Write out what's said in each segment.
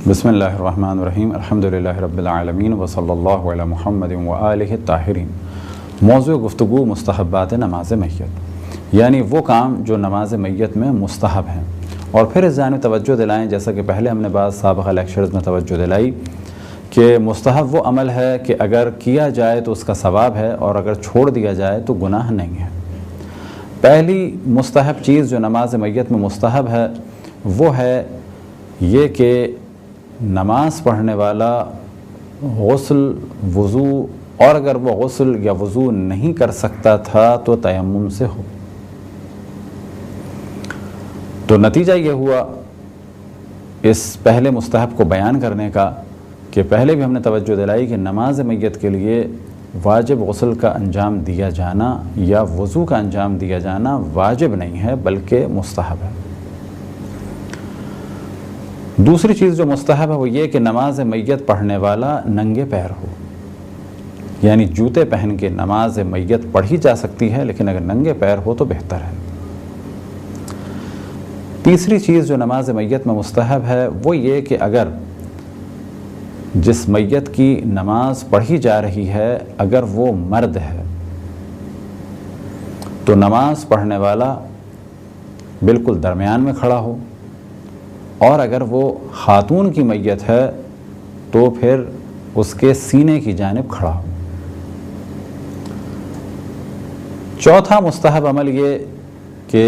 بسم اللہ الرحمن الرحیم الحمدللہ رب العالمین وصلی اللہ علی محمد وآلہ الطاہرین۔ موضوع گفتگو مستحبات نماز میت، یعنی وہ کام جو نماز میت میں مستحب ہیں، اور پھر اس جانب توجہ دلائیں، جیسا کہ پہلے ہم نے بعض سابقہ لیکچرز میں توجہ دلائی کہ مستحب وہ عمل ہے کہ اگر کیا جائے تو اس کا ثواب ہے، اور اگر چھوڑ دیا جائے تو گناہ نہیں ہے۔ پہلی مستحب چیز جو نماز میت میں مستحب ہے وہ ہے یہ کہ نماز پڑھنے والا غسل، وضو، اور اگر وہ غسل یا وضو نہیں کر سکتا تھا تو تیمم سے ہو۔ تو نتیجہ یہ ہوا اس پہلے مستحب کو بیان کرنے کا کہ پہلے بھی ہم نے توجہ دلائی کہ نماز میت کے لیے واجب غسل کا انجام دیا جانا یا وضو کا انجام دیا جانا واجب نہیں ہے بلکہ مستحب ہے۔ دوسری چیز جو مستحب ہے وہ یہ کہ نماز میت پڑھنے والا ننگے پیر ہو، یعنی جوتے پہن کے نماز میت پڑھی جا سکتی ہے، لیکن اگر ننگے پیر ہو تو بہتر ہے۔ تیسری چیز جو نماز میت میں مستحب ہے وہ یہ کہ اگر جس میت کی نماز پڑھی جا رہی ہے اگر وہ مرد ہے تو نماز پڑھنے والا بالکل درمیان میں کھڑا ہو، اور اگر وہ خاتون کی میت ہے تو پھر اس کے سینے کی جانب کھڑا ہو۔ چوتھا مستحب عمل یہ کہ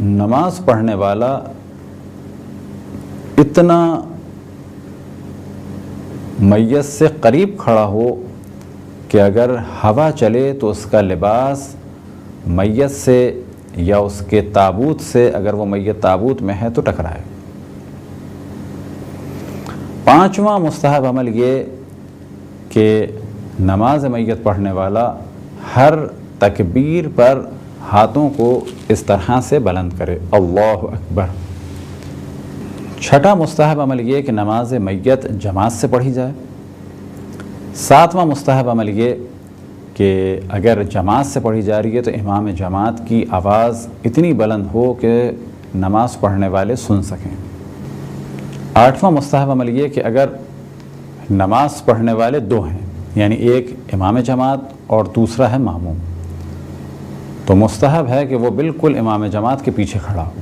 نماز پڑھنے والا اتنا میت سے قریب کھڑا ہو کہ اگر ہوا چلے تو اس کا لباس میت سے یا اس کے تابوت سے، اگر وہ میت تابوت میں ہے تو ٹکرائے۔ پانچواں مستحب عمل یہ کہ نماز میت پڑھنے والا ہر تکبیر پر ہاتھوں کو اس طرح سے بلند کرے، اللہ اکبر۔ چھٹا مستحب عمل یہ کہ نماز میت جماعت سے پڑھی جائے۔ ساتواں مستحب عمل یہ کہ اگر جماعت سے پڑھی جا رہی ہے تو امام جماعت کی آواز اتنی بلند ہو کہ نماز پڑھنے والے سن سکیں۔ آٹھواں مستحب عمل یہ کہ اگر نماز پڑھنے والے دو ہیں، یعنی ایک امام جماعت اور دوسرا ہے ماموم، تو مستحب ہے کہ وہ بالکل امام جماعت کے پیچھے کھڑا ہو۔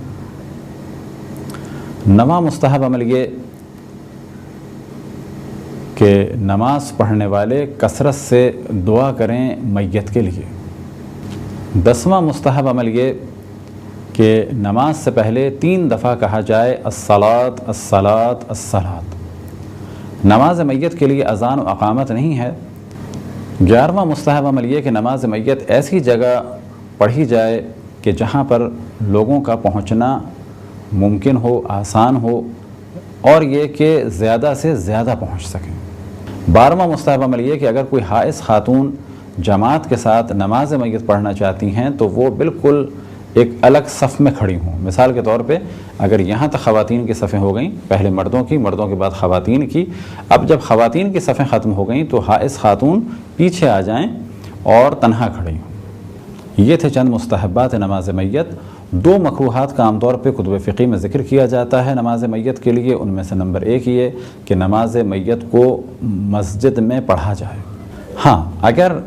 نواں مستحب عمل یہ کہ نماز پڑھنے والے کثرت سے دعا کریں میت کے لیے۔ دسواں مستحب عمل یہ کہ نماز سے پہلے 3 دفعہ کہا جائے الصلاۃ الصلاۃ الصلاۃ۔ نماز میت کے لیے اذان و اقامت نہیں ہے۔ 11واں مستحب عمل یہ کہ نماز میت ایسی جگہ پڑھی جائے کہ جہاں پر لوگوں کا پہنچنا ممکن ہو، آسان ہو، اور یہ کہ زیادہ سے زیادہ پہنچ سکیں۔ 12واں مستحب عمل یہ کہ اگر کوئی حائض خاتون جماعت کے ساتھ نماز میت پڑھنا چاہتی ہیں تو وہ بالکل ایک الگ صف میں کھڑی ہوں۔ مثال کے طور پہ اگر یہاں تک خواتین کی صفیں ہو گئیں، پہلے مردوں کی، مردوں کے بعد خواتین کی، اب جب خواتین کی صفیں ختم ہو گئیں تو حائض خاتون پیچھے آ جائیں اور تنہا کھڑی ہوں۔ یہ تھے چند مستحبات نماز میت۔ 2 مکروہات کا عام طور پہ کتب فقہ میں ذکر کیا جاتا ہے نماز میت کے لیے، ان میں سے نمبر 1 یہ کہ نماز میت کو مسجد میں پڑھا جائے۔ ہاں، اگر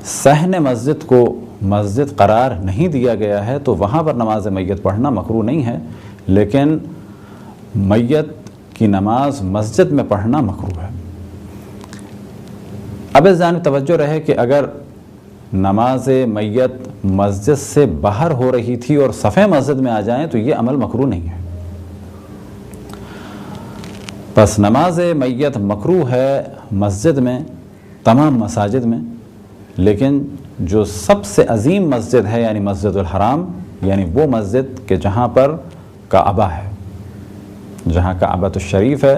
صحن مسجد کو مسجد قرار نہیں دیا گیا ہے تو وہاں پر نماز میت پڑھنا مکروہ نہیں ہے، لیکن میت کی نماز مسجد میں پڑھنا مکروہ ہے۔ اب اس جانب توجہ رہے کہ اگر نماز میت مسجد سے باہر ہو رہی تھی اور صفیں مسجد میں آ جائیں تو یہ عمل مکروہ نہیں ہے۔ پس نماز میت مکروہ ہے مسجد میں، تمام مساجد میں، لیکن جو سب سے عظیم مسجد ہے یعنی مسجد الحرام، یعنی وہ مسجد کہ جہاں پر کعبہ ہے، جہاں کعبۃ الشریف ہے،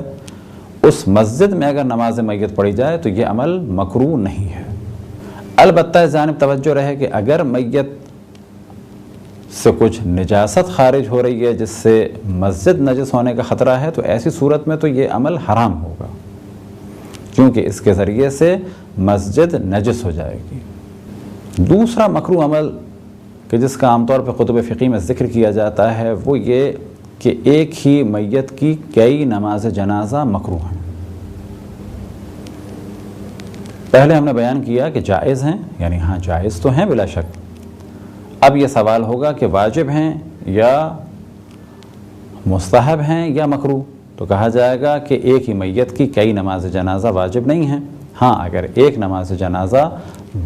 اس مسجد میں اگر نماز میت پڑھی جائے تو یہ عمل مکروہ نہیں ہے۔ البتہ اس جانب توجہ رہے کہ اگر میت سے کچھ نجاست خارج ہو رہی ہے جس سے مسجد نجس ہونے کا خطرہ ہے تو ایسی صورت میں تو یہ عمل حرام ہوگا، کیونکہ اس کے ذریعے سے مسجد نجس ہو جائے گی۔ دوسرا مکروہ عمل کہ جس کا عام طور پہ کتب فقہ میں ذکر کیا جاتا ہے وہ یہ کہ ایک ہی میت کی کئی نماز جنازہ مکروہ ہیں۔ پہلے ہم نے بیان کیا کہ جائز ہیں، یعنی ہاں جائز تو ہیں بلا شک۔ اب یہ سوال ہوگا کہ واجب ہیں یا مستحب ہیں یا مکروہ، تو کہا جائے گا کہ ایک ہی میت کی کئی نماز جنازہ واجب نہیں ہیں۔ ہاں اگر ایک نماز جنازہ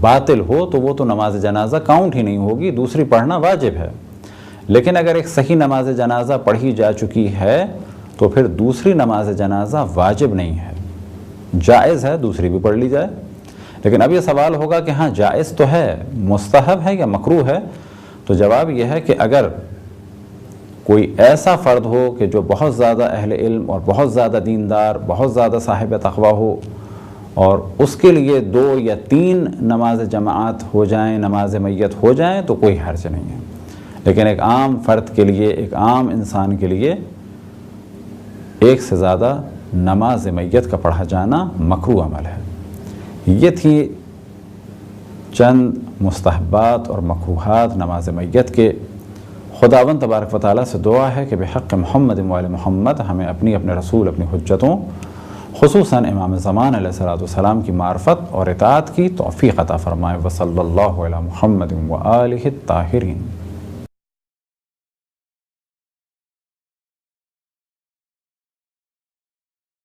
باطل ہو تو وہ تو نماز جنازہ کاؤنٹ ہی نہیں ہوگی، دوسری پڑھنا واجب ہے۔ لیکن اگر ایک صحیح نماز جنازہ پڑھی جا چکی ہے تو پھر دوسری نماز جنازہ واجب نہیں ہے، جائز ہے، دوسری بھی پڑھ لی جائے۔ لیکن اب یہ سوال ہوگا کہ ہاں جائز تو ہے، مستحب ہے یا مکروہ ہے؟ تو جواب یہ ہے کہ اگر کوئی ایسا فرد ہو کہ جو بہت زیادہ اہل علم اور بہت زیادہ دیندار، بہت زیادہ صاحب تقویٰ ہو، اور اس کے لیے 2 یا 3 نماز جماعت ہو جائیں، نماز میت ہو جائیں تو کوئی حرج نہیں ہے۔ لیکن ایک عام فرد کے لیے، ایک عام انسان کے لیے ایک سے زیادہ نماز میت کا پڑھا جانا مکروہ عمل ہے۔ یہ تھی چند مستحبات اور مکروہات نماز میت کے۔ خداوند تبارک و تعالیٰ سے دعا ہے کہ بحق محمد و آل محمد ہمیں اپنے رسول، اپنی حجتوں، خصوصاً امام زمان علیہ السلام کی معرفت اور اطاعت کی توفیق عطا فرمائے۔ وصلی اللہ علی محمد و آلہ الطاہرین۔